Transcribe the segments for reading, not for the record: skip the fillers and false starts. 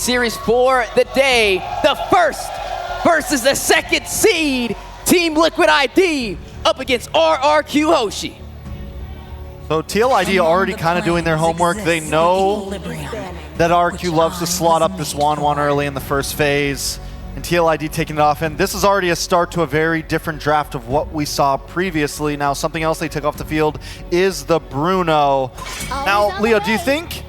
series for the day. The first versus the second seed, Team Liquid ID up against RRQ Hoshi. So TLID already kind of doing their homework. They know that RRQ loves to slot up this 1-1 early in the first phase, and TLID taking it off. And this is already a start to a very different draft of what we saw previously. Now, something else they took off the field is the Bruno. Now, Leo, do you think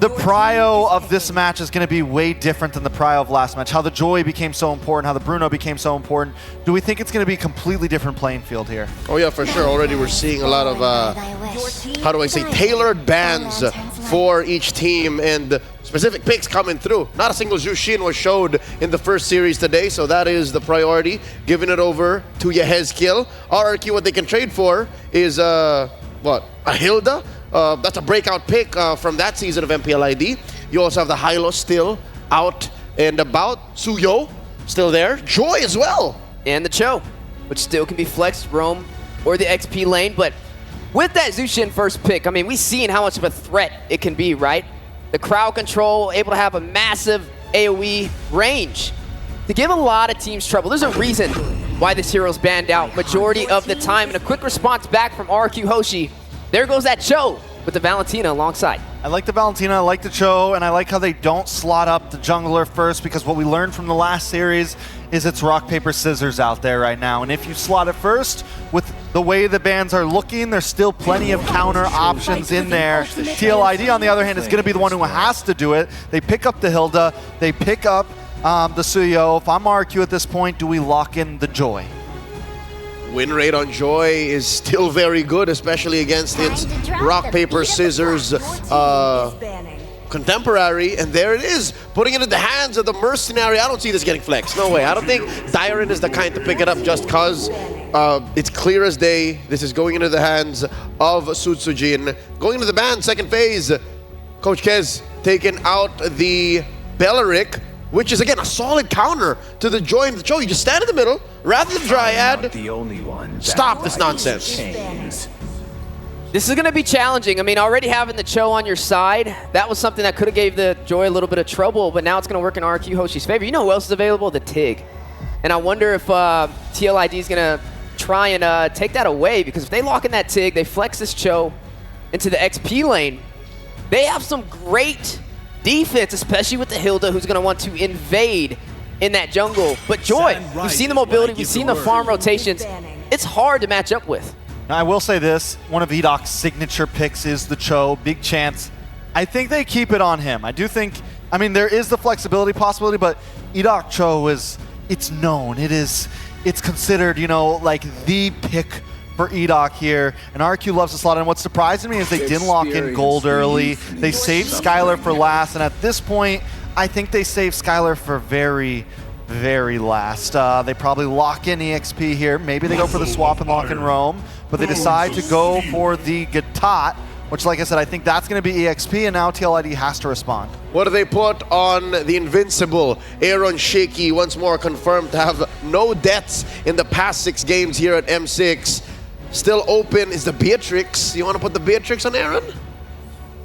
the prio of this match is going to be way different than the prio of last match? How the Joy became so important, how the Bruno became so important. Do we think it's going to be a completely different playing field here? Oh yeah, for sure. Already we're seeing a lot of, how do I say, tailored bans for each team and specific picks coming through. Not a single Jushin was showed in the first series today, so that is the priority. Giving it over to Yehezkiel. RRQ, what they can trade for is, what, a Hilda? That's a breakout pick from that season of MPLID. You also have the Hylos still out and about. Suyo still there. Joy as well. And the Cho, which still can be flexed, roam, or the XP lane. But with that Zushin first pick, I mean, we've seen how much of a threat it can be, right? The crowd control, able to have a massive AoE range to give a lot of teams trouble. There's a reason why this hero's banned out majority of the time. And a quick response back from RRQ Hoshi. There goes that Cho with the Valentina alongside. I like the Valentina, I like the Cho, and I like how they don't slot up the jungler first, because what we learned from the last series is it's rock, paper, scissors out there right now. And if you slot it first, with the way the bans are looking, there's still plenty of counter options in there. TLID, on the other hand, is going to be the one who has to do it. They pick up the Hilda, they pick up the Suyo. If I'm RQ at this point, do we lock in the Joy? Win rate on Joy is still very good, especially against its rock, paper, scissors contemporary. And there it is, putting it in the hands of the Mercenary. I don't see this getting flexed. No way. I don't think Dyron is the kind to pick it up just because it's clear as day. This is going into the hands of Sutsujin. Going into the ban, second phase. Coach Kez taking out the Belleric, which is, again, a solid counter to the Joy and the Cho. You just stand in the middle, rather than Dryad. The only one. Stop this nonsense. This is going to be challenging. I mean, already having the Cho on your side, that was something that could have gave the Joy a little bit of trouble, but now it's going to work in RRQ Hoshi's favor. You know who else is available? The Tig. And I wonder if TLID is going to try and take that away, because if they lock in that Tig, they flex this Cho into the XP lane, they have some great defense, especially with the Hilda, who's going to want to invade in that jungle. But Joy, we've seen the mobility, we've seen the farm rotations. It's hard to match up with. Now, I will say this, one of Edoc's signature picks is the Cho. Big chance. I think they keep it on him. I do think, I mean, there is the flexibility possibility, but Edoc Cho is, it's known. It's considered, you know, like the pick for Edoc here, and RQ loves to slot in. What's surprising me is they didn't lock in gold early. They saved Skylar for last, and at this point, I think they saved Skylar for very, very last. They probably lock in EXP here. Maybe they go for the swap and lock in Roam, but they decide to go for the Gatot, which, like I said, I think that's going to be EXP, and now TLID has to respond. What do they put on the Invincible? Aaron Shaky once more confirmed to have no deaths in the past 6 games here at M6. Still open is the Beatrix. You want to put the Beatrix on Aaron?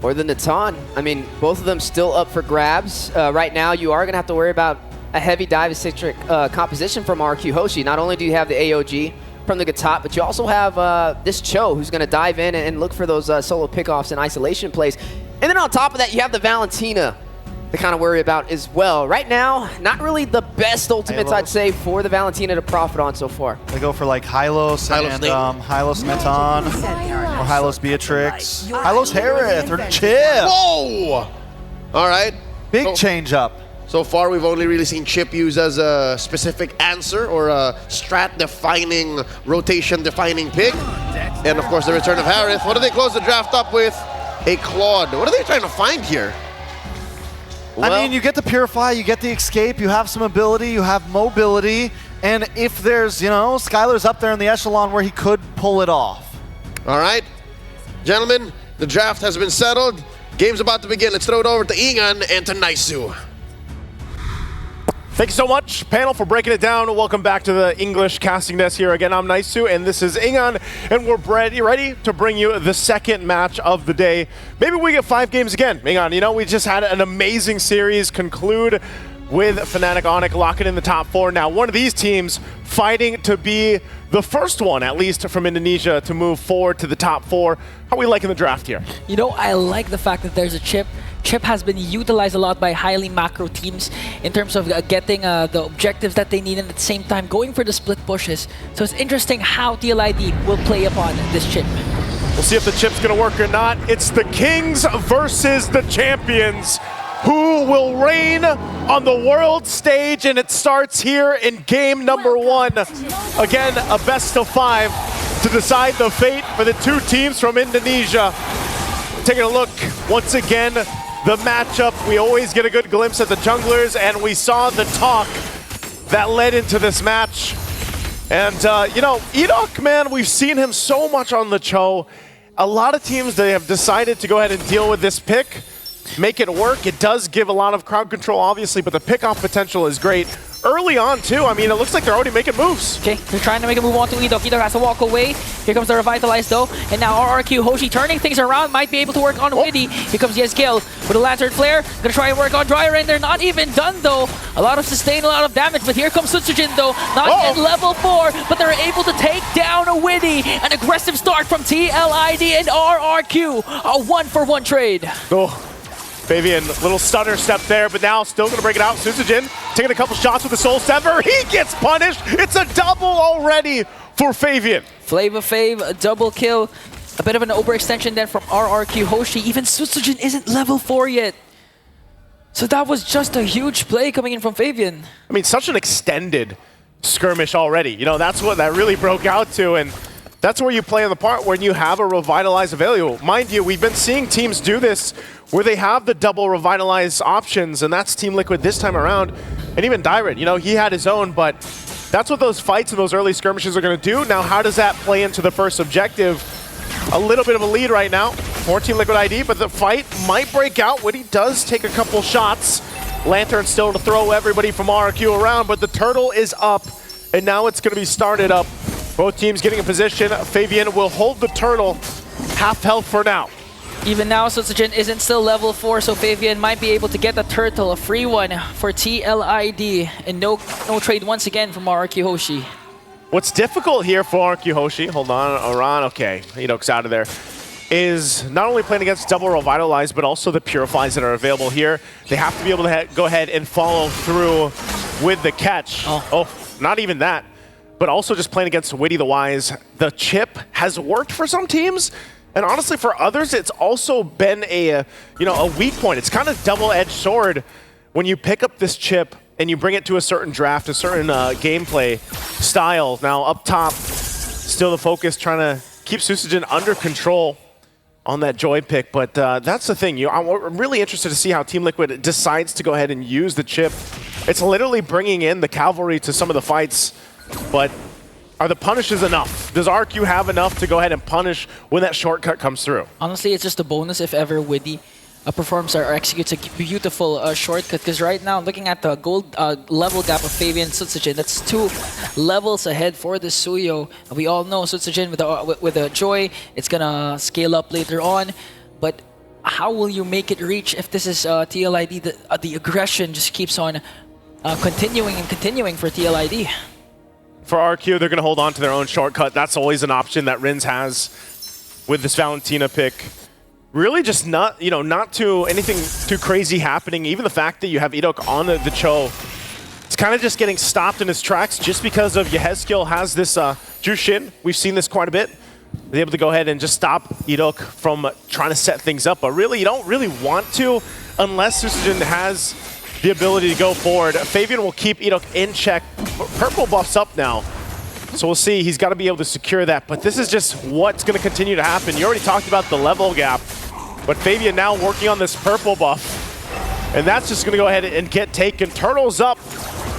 Or the Natan. I mean, both of them still up for grabs. Right now, you are going to have to worry about a heavy dive-centric composition from RQ Hoshi. Not only do you have the AOG from the Gatot, but you also have this Cho, who's going to dive in and look for those solo pickoffs and isolation plays. And then on top of that, you have the Valentina to kind of worry about as well. Right now, not really the best ultimates, I'd say, for the Valentina to profit on so far. They go for like Hylos and Hylos Natan, or Hylos Beatrix, Hylos Harith, or Chip. Whoa! All right. Big change up. So far, we've only really seen Chip use as a specific answer or a strat-defining, rotation-defining pick. And of course, the return of Harith. What do they close the draft up with? A Claude. What are they trying to find here? Well, I mean, you get the Purify, you get the Escape, you have some ability, you have mobility, and if there's, you know, Skylar's up there in the echelon where he could pull it off. All right. Gentlemen, the draft has been settled. Game's about to begin. Let's throw it over to Ingan and to Naisu. Thank you so much, panel, for breaking it down. Welcome back to the English casting desk here again. I'm Naisu, and this is Ingan, and we're ready to bring you the second match of the day. Maybe we get 5 games again. Ingan, you know, we just had an amazing series conclude with Fnatic Onyx locking in the top 4. Now, one of these teams fighting to be the first one, at least from Indonesia, to move forward to the top 4. How are we liking the draft here? You know, I like the fact that there's a chip. Chip has been utilized a lot by highly macro teams in terms of getting the objectives that they need, and at the same time going for the split pushes. So it's interesting how TLID will play upon this chip. We'll see if the chip's going to work or not. It's the Kings versus the Champions. Who will reign on the world stage? And it starts here in game number 1. Again, a best of 5 to decide the fate for the 2 teams from Indonesia. Taking a look once again, the matchup. We always get a good glimpse at the junglers, and we saw the talk that led into this match. And, you know, Edok, man, we've seen him so much on the Cho. A lot of teams, they have decided to go ahead and deal with this pick, make it work. It does give a lot of crowd control, obviously, but the pick-off potential is great. Early on, too. I mean, it looks like they're already making moves. Okay, they're trying to make a move on to Edok. Edok has to walk away. Here comes the Revitalize, though. And now RRQ, Hoshi turning things around, might be able to work on Widdy. Here comes Yesgil with a Lantern Flare. Gonna try and work on Dryer, and they're not even done, though. A lot of sustain, a lot of damage, but here comes Sutsujin, though. Not yet level 4, but they're able to take down a Widdy. An aggressive start from TLID and RRQ. A 1-for-1 trade. Fabian, little stutter step there, but now still going to break it out. Sutsujin taking a couple shots with the Soul Sever. He gets punished. It's a double already for Fabian. Flava Fav, a double kill. A bit of an overextension then from RRQ Hoshi. Even Sutsujin isn't level 4 yet. So that was just a huge play coming in from Fabian. I mean, such an extended skirmish already. You know, that's what that really broke out to, and that's where you play on the part when you have a Revitalize available. Mind you, we've been seeing teams do this where they have the double Revitalize options, and that's Team Liquid this time around. And even Dyrant, you know, he had his own, but that's what those fights and those early skirmishes are going to do. Now, how does that play into the first objective? A little bit of a lead right now for Team Liquid ID, but the fight might break out. Widdy does take a couple shots. Lantern still to throw everybody from RRQ around, but the turtle is up, and now it's going to be started up. Both teams getting in position. Fabian will hold the turtle, half health for now. Even now, Sutsujin isn't still level 4, so Fabian might be able to get the turtle, a free one for TLID, and no trade once again from RRQ Hoshi. What's difficult here for RRQ Hoshi, hold on, Aran, okay, Edok's out of there, is not only playing against double Revitalize, but also the Purifies that are available here. They have to be able to go ahead and follow through with the catch. Oh, not even that. But also just playing against Widdy the Wise. The chip has worked for some teams, and honestly for others, it's also been a weak point. It's kind of double-edged sword when you pick up this chip and you bring it to a certain draft, a certain gameplay style. Now up top, still the focus trying to keep Sutsujin under control on that Joy pick, but that's the thing. I'm really interested to see how Team Liquid decides to go ahead and use the chip. It's literally bringing in the cavalry to some of the fights. But are the punishes enough? Does RQ have enough to go ahead and punish when that shortcut comes through? Honestly, it's just a bonus if ever Widdy performs or executes a beautiful shortcut. Because right now, looking at the gold level gap of Fabian and Sutsujin, that's 2 levels ahead for the Suyo. And we all know Sutsujin with the Joy, it's gonna scale up later on. But how will you make it reach if this is TLID? The aggression just keeps on continuing and continuing for TLID. For RQ, they're going to hold on to their own shortcut. That's always an option that Rins has with this Valentina pick. Really just not too anything too crazy happening. Even the fact that you have Edok on the Cho, it's kind of just getting stopped in his tracks just because of Yehezkiel has this Jushin. We've seen this quite a bit. They're able to go ahead and just stop Edok from trying to set things up. But really, you don't really want to unless Sutsujin has the ability to go forward. Fabian will keep Edok in check. Purple buff's up now, so we'll see. He's got to be able to secure that, but this is just what's going to continue to happen. You already talked about the level gap, but Fabian now working on this purple buff, and that's just going to go ahead and get taken. Turtle's up.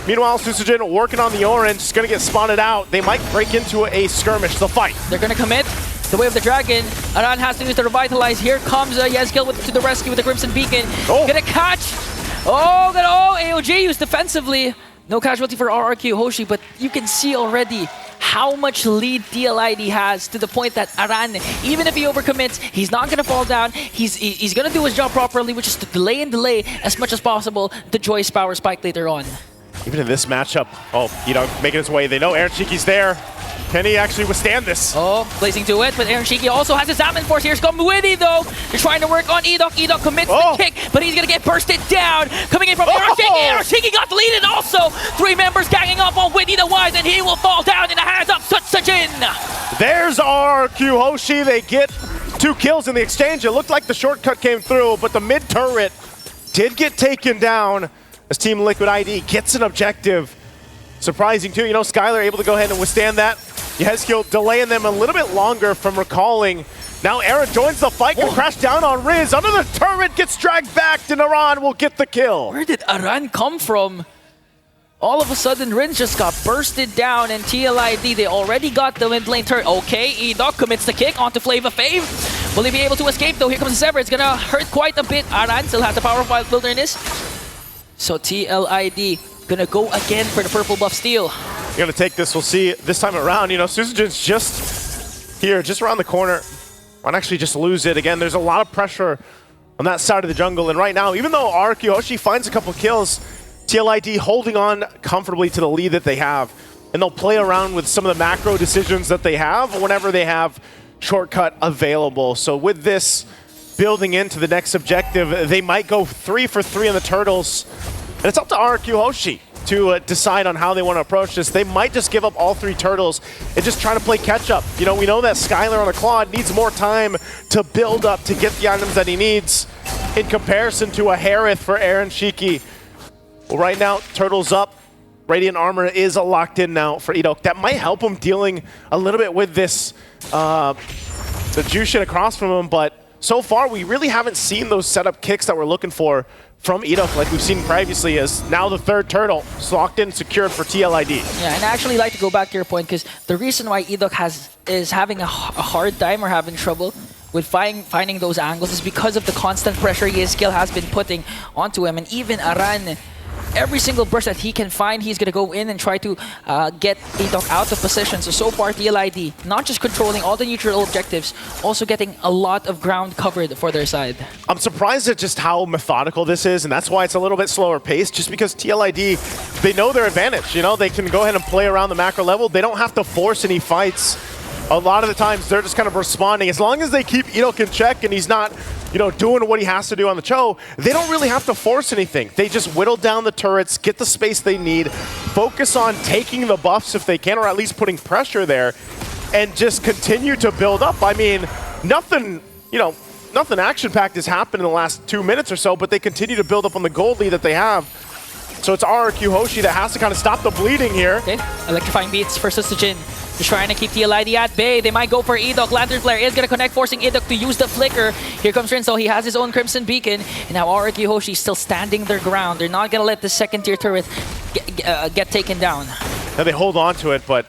Meanwhile, Sutsujin working on the orange. It's going to get spotted out. They might break into a skirmish. They'll fight. They're going to commit. The way of the dragon. Aran has to use the Revitalize. Here comes Yesgil to the rescue with the Crimson Beacon. Gonna catch. Oh, AOG used defensively. No casualty for RRQ Hoshi, but you can see already how much lead TLID has to the point that Aran, even if he overcommits, he's not going to fall down. He's going to do his job properly, which is to delay and delay as much as possible the Joyce power spike later on. Even in this matchup, making his way. They know Aaron Shiki's there. Can he actually withstand this? Oh, blazing to it, but Aaron Shiki also has his Salmon Force. Here's Witty though. They're trying to work on Edok. Edok commits the kick, but he's gonna get bursted down. Coming in from Aaron Shiki. Aaron Shiki got the lead, and also 3 members ganging up on Witty the Wise, and he will fall down in the hands of Sutsujin. There's RRQ Hoshi. They get 2 kills in the exchange. It looked like the shortcut came through, but the mid turret did get taken down as Team Liquid ID gets an objective. Surprising too, Skylar able to go ahead and withstand that. Yehezkiel delaying them a little bit longer from recalling. Now Aaron joins the fight, can crash down on Riz. Under the turret, gets dragged back, and Aran will get the kill. Where did Aran come from? All of a sudden, Riz just got bursted down, and TLID, they already got the mid lane turret. Okay, Edok commits the kick onto Flava Fave. Will he be able to escape though? Here comes the Sever. It's gonna hurt quite a bit. Aran still has the power of Wilderness. So TLID gonna go again for the purple buff steal. You're gonna take this, we'll see this time around. Suzujan's just here, just around the corner. Might actually just lose it. Again, there's a lot of pressure on that side of the jungle. And right now, even though RRQ Hoshi finds a couple kills, TLID holding on comfortably to the lead that they have. And they'll play around with some of the macro decisions that they have whenever they have shortcut available. So with this building into the next objective, they might go 3 for 3 on the turtles. And it's up to RRQ Hoshi to decide on how they want to approach this. They might just give up all 3 turtles and just try to play catch up. We know that Skylar on the Claude needs more time to build up to get the items that he needs in comparison to a Harith for Aaron Shiki. Well, right now, turtles up. Radiant Armor is locked in now for Edok. That might help him dealing a little bit with this, the Jushin across from him, but so far we really haven't seen those setup kicks that we're looking for from Edok like we've seen previously, as now the 3rd turtle is locked in, secured for TLID. Yeah, and I actually like to go back to your point, because the reason why Edok is having a hard time or having trouble with finding those angles is because of the constant pressure Yehezkiel has been putting onto him. And even Aran, every single burst that he can find, he's going to go in and try to get Edok out of position. So far, TLID, not just controlling all the neutral objectives, also getting a lot of ground covered for their side. I'm surprised at just how methodical this is, and that's why it's a little bit slower paced, just because TLID, they know their advantage. They can go ahead and play around the macro level. They don't have to force any fights. A lot of the times, they're just kind of responding. As long as they keep Edok in check and he's not doing what he has to do on the Cho, they don't really have to force anything. They just whittle down the turrets, get the space they need, focus on taking the buffs if they can, or at least putting pressure there, and just continue to build up. I mean, nothing action-packed has happened in the last 2 minutes or so, but they continue to build up on the gold lead that they have. So it's RRQ Hoshi that has to kind of stop the bleeding here. Okay, electrifying beats for Sutsujin. Just trying to keep TLID at bay. They might go for Edok. Lantern Flare is going to connect, forcing Edok to use the flicker. Here comes Rinso. He has his own Crimson Beacon. And now RRQ Hoshi still standing their ground. They're not going to let the 2nd-tier turret get taken down. Now they hold on to it, but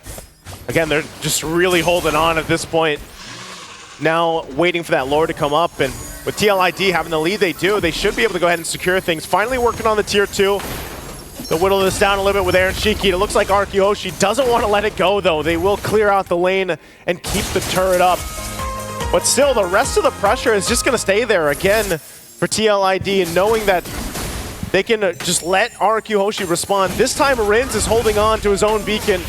again, they're just really holding on at this point. Now waiting for that lore to come up, and with TLID having the lead they do, they should be able to go ahead and secure things. Finally working on the tier 2. They'll whittle this down a little bit with Aaron Shiki. It looks like RRQ Hoshi doesn't want to let it go, though. They will clear out the lane and keep the turret up. But still, the rest of the pressure is just going to stay there again for TLID, and knowing that they can just let RRQ Hoshi respond. This time, Rins is holding on to his own beacon.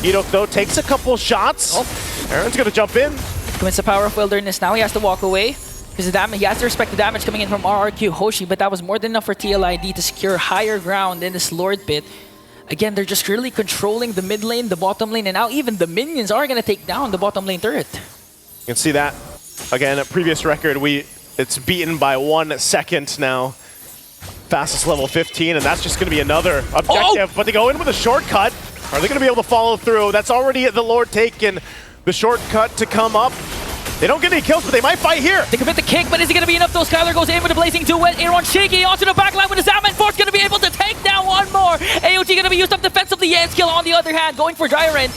Edok, though, takes a couple shots. Aaron's going to jump in. Commits the power of Wilderness. Now he has to walk away. Because he has to respect the damage coming in from RRQ Hoshi, but that was more than enough for TLID to secure higher ground in this Lord pit. Again, they're just really controlling the mid lane, the bottom lane, and now even the minions are going to take down the bottom lane turret. You can see that. Again, a previous record, it's beaten by 1 second now. Fastest level 15, and that's just going to be another objective. But they go in with a shortcut. Are they going to be able to follow through? That's already the Lord taken. The shortcut to come up. They don't get any kills, but they might fight here. They commit the kick, but is it going to be enough? Though Skylar goes in with a blazing duet. Aaron Shiki onto the backline with his Salmon Force, going to be able to take down one more. AOG going to be used up defensively. Yehezkiel on the other hand, going for Jiren.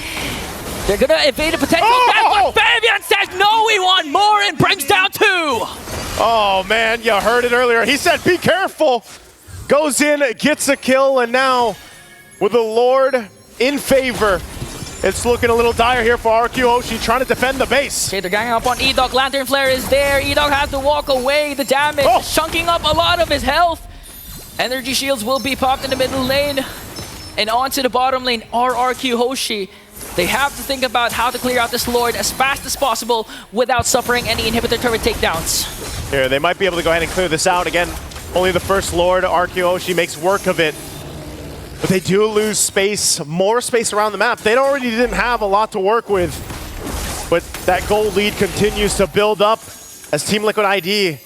They're going to evade a potential death, but Fabian says no, we want more, and brings down 2. Oh man, you heard it earlier. He said, be careful. goes in, gets a kill, and now with the Lord in favor, it's looking a little dire here for RRQ Hoshi, trying to defend the base. Okay, they're ganging up on E-Dog. Lantern Flare is there. E-Dog has to walk away. The damage chunking up a lot of his health. Energy shields will be popped in the middle lane. And onto the bottom lane, RRQ Hoshi. They have to think about how to clear out this Lord as fast as possible without suffering any inhibitor turret takedowns. Here, they might be able to go ahead and clear this out. Again, only the first Lord, RRQ Hoshi, makes work of it. But they do lose space, more space around the map. They already didn't have a lot to work with. But that gold lead continues to build up as Team Liquid ID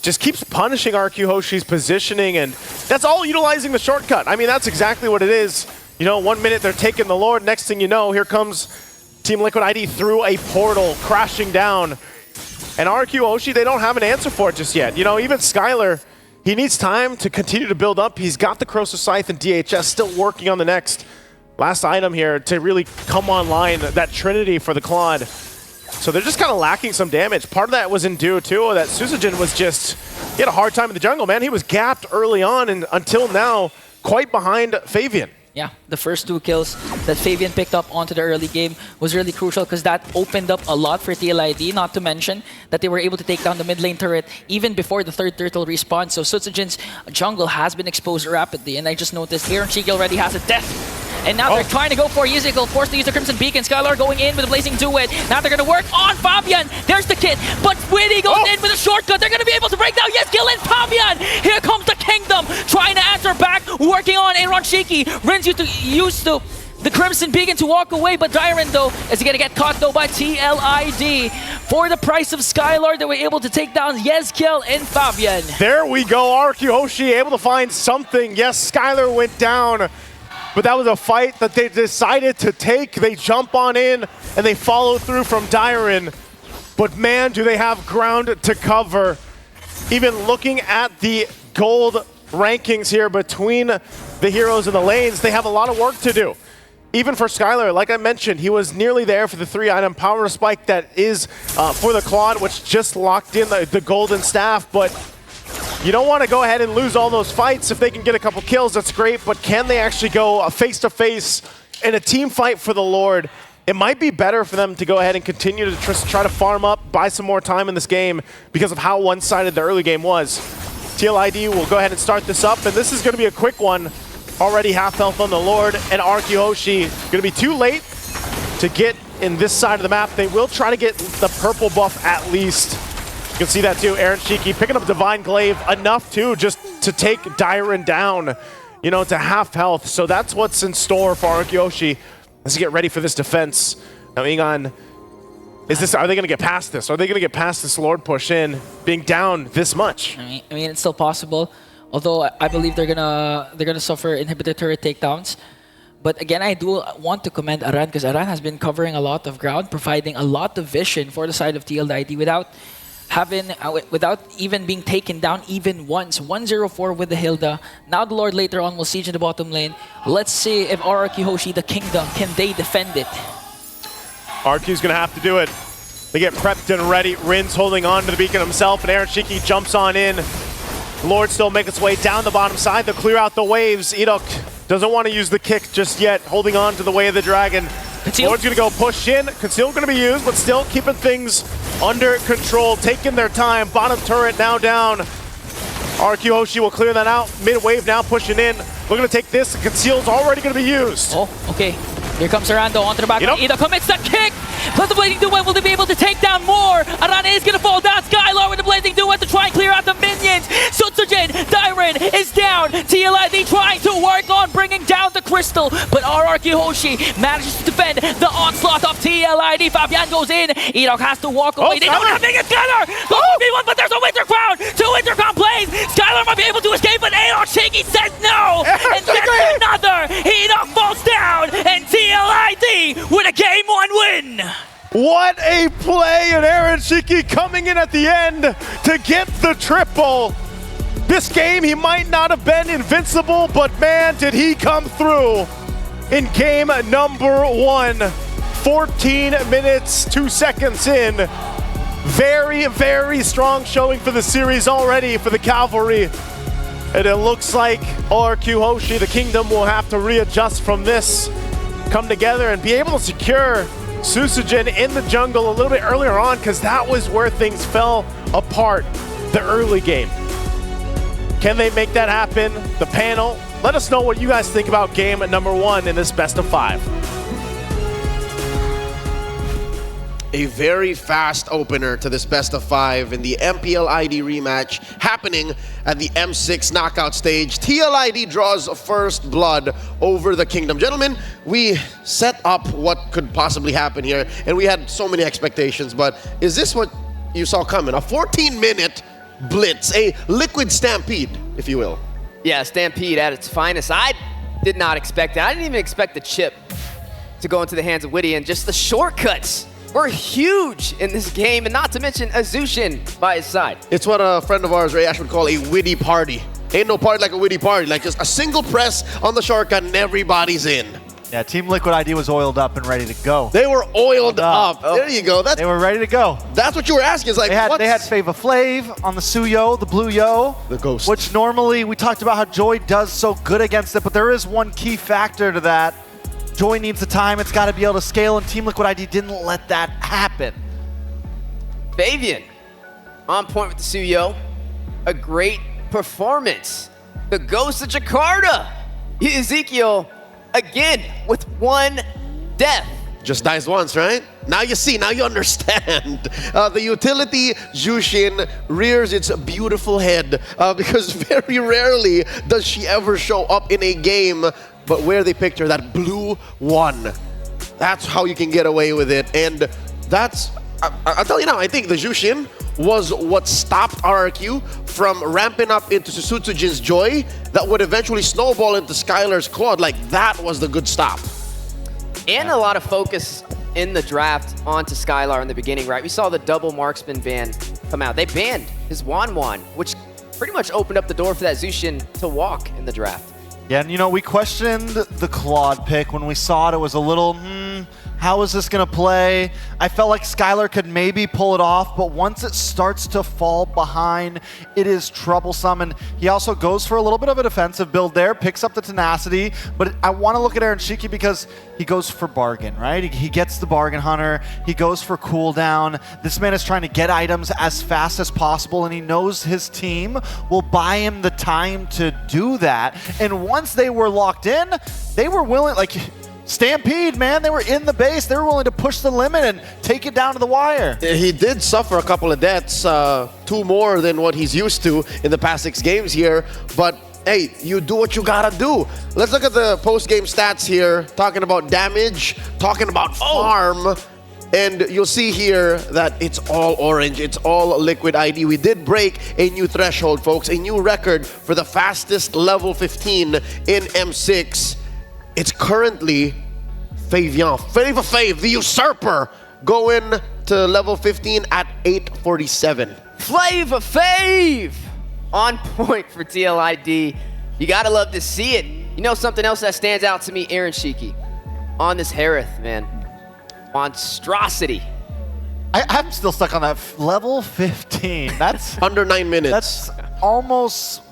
just keeps punishing RRQ Hoshi's positioning, and that's all utilizing the shortcut. I mean, that's exactly what it is. You know, 1 minute they're taking the Lord, next thing you know, here comes Team Liquid ID through a portal, crashing down. And RRQ Hoshi, they don't have an answer for it just yet. You know, even Skylar, he needs time to continue to build up. He's got the Corrosive Scythe and DHS still working on the next last item here to really come online, that Trinity for the Claude. So they're just kind of lacking some damage. Part of that was in due too, that Suzujin was just, he had a hard time in the jungle, man. He was gapped early on and until now, quite behind Fabian. Yeah, the first 2 kills that Fabian picked up onto the early game was really crucial because that opened up a lot for TLID, not to mention that they were able to take down the mid lane turret even before the third turtle respawn. So Suzujin's jungle has been exposed rapidly, and I just noticed Aaron Shiki already has a death. And now they're trying to go for Yizical, forced to use the Crimson Beacon. Skylar going in with a Blazing Duet. Now they're going to work on Fabian. There's the kit, but Witty goes in with a shortcut. They're going to be able to break down Yizical and Fabian. Here comes the Kingdom, trying to answer back, working on Aaron Shiki. Rin's used to the Crimson Beacon to walk away, but Dyron, though, is going to get caught, though, by TLID. For the price of Skylar, they were able to take down Yezkiel and Fabian. There we go, RRQ Hoshi able to find something. Yes, Skylar went down, but that was a fight that they decided to take. They jump on in, and they follow through from Dyron. But man, do they have ground to cover. Even looking at the gold rankings here between the heroes and the lanes, they have a lot of work to do. Even for Skylar, like I mentioned, he was nearly there for the 3-item power spike that is for the Claude, which just locked in the golden staff, but you don't want to go ahead and lose all those fights. If they can get a couple kills, that's great, but can they actually go face-to-face in a team fight for the Lord? It might be better for them to go ahead and continue to try to farm up, buy some more time in this game because of how one-sided the early game was. TLID will go ahead and start this up, and this is going to be a quick one. Already half health on the Lord, and RRQ Hoshi going to be too late to get in this side of the map. They will try to get the purple buff at least. You can see that too. Aaron Shiki picking up Divine Glaive enough too, just to take Dyron down, you know, to half health. So that's what's in store for RRQ Hoshi as they get ready for this defense. Now, Ingon, are they going to get past this? Are they going to get past this Lord push in, being down this much? I mean, it's still possible. Although I believe they're gonna suffer inhibitor turret takedowns. But again, I do want to commend Aran because Aran has been covering a lot of ground, providing a lot of vision for the side of TLID without even being taken down even once. 1-0-4 with the Hilda. Now the Lord later on will siege in the bottom lane. Let's see if RRQ Hoshi, the Kingdom, can they defend it? RQ's gonna have to do it. They get prepped and ready. Rin's holding on to the beacon himself, and Aaron Shiki jumps on in. Lord still making its way down the bottom side to clear out the waves. Edok doesn't want to use the kick just yet, holding on to the Way of the Dragon. Conceal. Lord's going to go push in. Conceal going to be used, but still keeping things under control, taking their time. Bottom turret now down. RRQ Hoshi will clear that out. Mid-wave now pushing in. We're going to take this. Conceal's already going to be used. Oh, okay. Here comes Arando onto the back. Edok commits the kick. Plus the Blazing Duet, will they be able to take down more? Aran is going to fall down. Skylar with the Blazing Duet to try and clear out the minions. Sutsujin, Dyron is down. TLID trying to work on bringing down the Crystal, but RRQ Hoshi manages to defend the onslaught of TLID. Fabian goes in. Edok has to walk away. They don't have minions. Skylar goes 1v1, but there's a Winter Crown. 2 Winter Crown plays. Skylar might be able to escape, but Aaron Shiki says no. And then another. Edok falls down, and TLID with a Game 1 win. What a play, and Aaron Shiki coming in at the end to get the triple. This game, he might not have been invincible, but man, did he come through in game number 1. 14 minutes, 2 seconds in. Very, very strong showing for the series already for the Cavalry. And it looks like RRQ Hoshi, the Kingdom, will have to readjust from this, come together and be able to secure Susujin in the jungle a little bit earlier on, because that was where things fell apart the early game. Can they make that happen? The panel, let us know what you guys think about game number 1 in this best of 5. A very fast opener to this best of 5 in the MPLID rematch happening at the M6 knockout stage. TLID draws first blood over the Kingdom. Gentlemen, we set up what could possibly happen here, and we had so many expectations, but is this what you saw coming? A 14-minute blitz, a liquid stampede, if you will. Yeah, Stampede at its finest. I did not expect that. I didn't even expect the chip to go into the hands of Witty, and just the shortcuts were huge in this game, and not to mention Azushin by his side. It's what a friend of ours, Ray Ash, would call a Witty party. Ain't no party like a Witty party, like just a single press on the shortcut and everybody's in. Yeah, Team Liquid ID was oiled up and ready to go. They were oiled up. Oh. There you go. They were ready to go. That's what you were asking. It's like, They had Fava Flav on the Suyo, the Blue Yo. The Ghost. Which normally, we talked about how Joy does so good against it, but there is one key factor to that. Joy needs the time, it's got to be able to scale, and Team Liquid ID didn't let that happen. Fabian on point with the Suyo. A great performance. The Ghost of Jakarta. Ezekiel again with 1 death. Just dies once, right? Now you see, now you understand. The utility Jushin rears its beautiful head because very rarely does she ever show up in a game, but where they picked her, that blue 1. That's how you can get away with it. And that's, I'll tell you now, I think the Jushin was what stopped RRQ from ramping up into Susujin's Joy that would eventually snowball into Skylar's Claude. Like, that was the good stop. And a lot of focus in the draft onto Skylar in the beginning, right? We saw the double marksman ban come out. They banned his Wan, which pretty much opened up the door for that Zushin to walk in the draft. Yeah, and you know, we questioned the Claude pick. When we saw it, it was a little, how is this going to play? I felt like Skylar could maybe pull it off, but once it starts to fall behind, it is troublesome. And he also goes for a little bit of a defensive build there, picks up the tenacity. But I want to look at Aaron Shiki because he goes for bargain, right? He gets the bargain hunter. He goes for cooldown. This man is trying to get items as fast as possible, and he knows his team will buy him the time to do that. And once they were locked in, they were willing, like, Stampede, man, they were in the base. They were willing to push the limit and take it down to the wire. He did suffer a couple of deaths, 2 more than what he's used to in the past 6 games here. But hey, you do what you gotta do. Let's look at the post-game stats here, talking about damage, talking about farm. And you'll see here that it's all orange. It's all Liquid ID. We did break a new threshold, folks, a new record for the fastest level 15 in M6. It's currently Fava the Usurper, going to level 15 at 847. Fava Fave on point for TLID. You gotta love to see it. You know something else that stands out to me, Aaron Shiki, on this Harith, man. Monstrosity. I'm still stuck on that level 15. That's Under 9 minutes.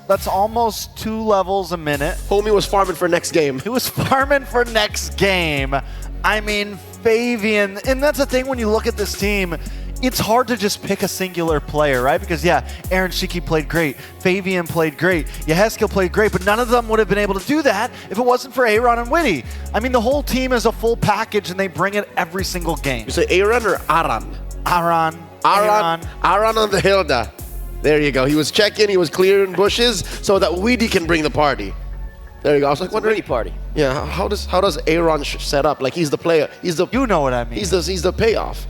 That's almost 2 levels a minute. Homie was farming for next game. He was farming for next game. I mean, Fabian, and that's the thing when you look at this team, it's hard to just pick a singular player, right? Because yeah, Aaron Shiki played great, Fabian played great, Yeheskel played great, but none of them would have been able to do that if it wasn't for Aaron and Witty. I mean, the whole team is a full package and they bring it every single game. You say Aaron or Aran? Aran on the Hilda. There you go. He was checking, he was clearing bushes so that Witty can bring the party. There you go. I was like, wondering, Witty party. yeah, how does Aaron set up? Like, he's the player. He's the, You know what I mean. he's the payoff.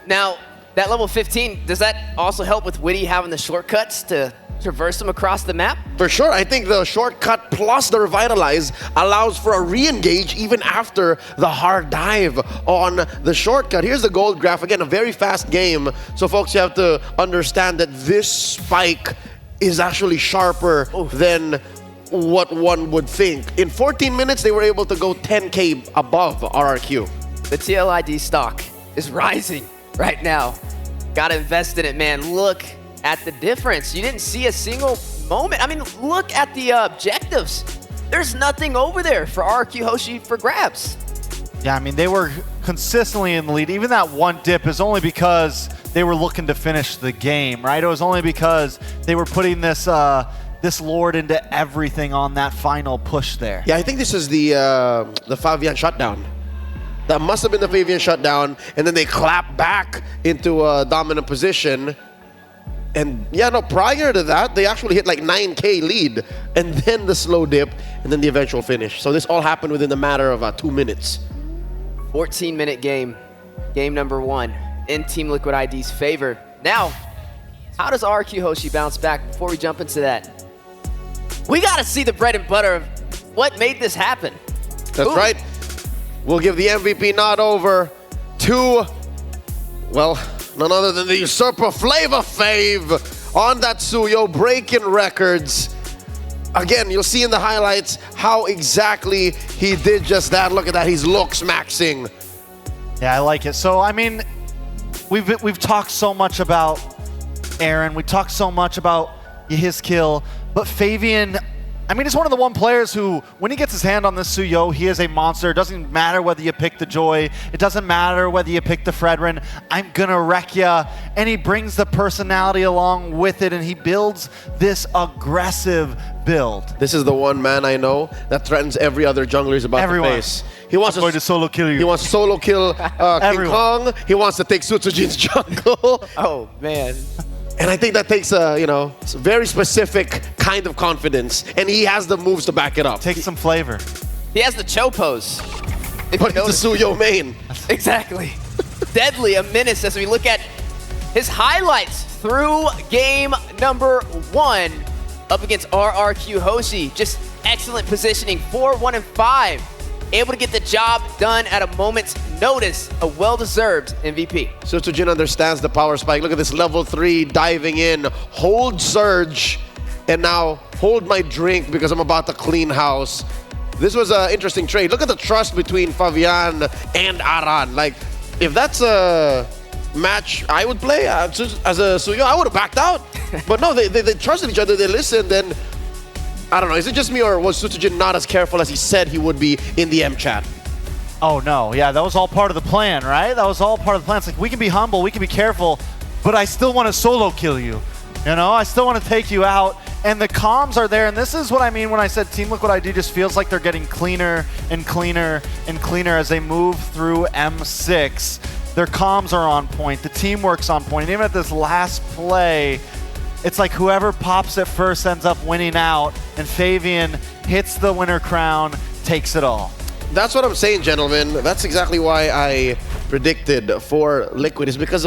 Now, that level 15, does that also help with Witty having the shortcuts to traverse them across the map? For sure. I think the shortcut plus the Revitalize allows for a re-engage even after the hard dive on the shortcut. Here's the gold graph. Again, a very fast game. So, folks, you have to understand that this spike is actually sharper than what one would think. In 14 minutes, they were able to go 10K above RRQ. The TLID stock is rising right now. Gotta invest in it, man. Look at the difference. You didn't see a single moment. I mean, look at the objectives. There's nothing over there for RRQ Hoshi for grabs. Yeah, I mean, they were consistently in the lead. Even that one dip is only because they were looking to finish the game, right? It was only because they were putting this this Lord into everything on that final push there. Yeah, I think this is the Favian shutdown. That must have been the Favian shutdown, and then they clap back into a dominant position. And yeah, no, prior to that, they actually hit like 9K lead, and then the slow dip, and then the eventual finish. So this all happened within a matter of 2 minutes. 14-minute game. Game number 1 in Team Liquid ID's favor. Now, how does RRQ Hoshi bounce back? Before we jump into that, we got to see the bread and butter of what made this happen. That's right. We'll give the MVP nod over to, well, none other than the usurper Flavor Fave on that Suyo, breaking records. Again, you'll see in the highlights how exactly he did just that. Look at that, he's looks maxing. Yeah, I like it. So, I mean, we've talked so much about Aaron. We talked so much about his kill, but Favian, I mean, he's one of the one players who, when he gets his hand on this Suyo, he is a monster. It doesn't matter whether you pick the Joy. It doesn't matter whether you pick the Fredrin. I'm gonna wreck ya. And he brings the personality along with it, and he builds this aggressive build. This is the one man I know that threatens every other jungler he's about to face. He wants to solo kill you. He wants to solo kill King Kong. He wants to take Sutsujin's jungle. Oh, man. And I think that takes a, you know, a very specific kind of confidence, and he has the moves to back it up. Take some flavor. He has the Cho pose. But he's the Suyo main. Exactly. Deadly, a menace as we look at his highlights through game number 1 up against RRQ Hoshi. Just excellent positioning, 4, 1, and 5. Able to get the job done at a moment's notice. A well-deserved MVP. Sutsujin understands the power spike. Look at this level 3 diving in. Hold surge. And now hold my drink because I'm about to clean house. This was an interesting trade. Look at the trust between Favian and Aran. Like, if that's a match I would play as a Suyo, I would have backed out. But no, they trusted each other. They listened, and I don't know, is it just me, or was Sutsujin not as careful as he said he would be in the M chat? Oh no, yeah, that was all part of the plan, right? That was all part of the plan. It's like, we can be humble, we can be careful, but I still want to solo kill you. You know, I still want to take you out, and the comms are there, and this is what I mean when I said Team Liquid ID just feels like they're getting cleaner and cleaner and cleaner as they move through M6. Their comms are on point, the teamwork's on point, and even at this last play, it's like whoever pops it first ends up winning out, and Favian hits the winner crown, takes it all. That's what I'm saying, gentlemen. That's exactly why I predicted for Liquid, is because of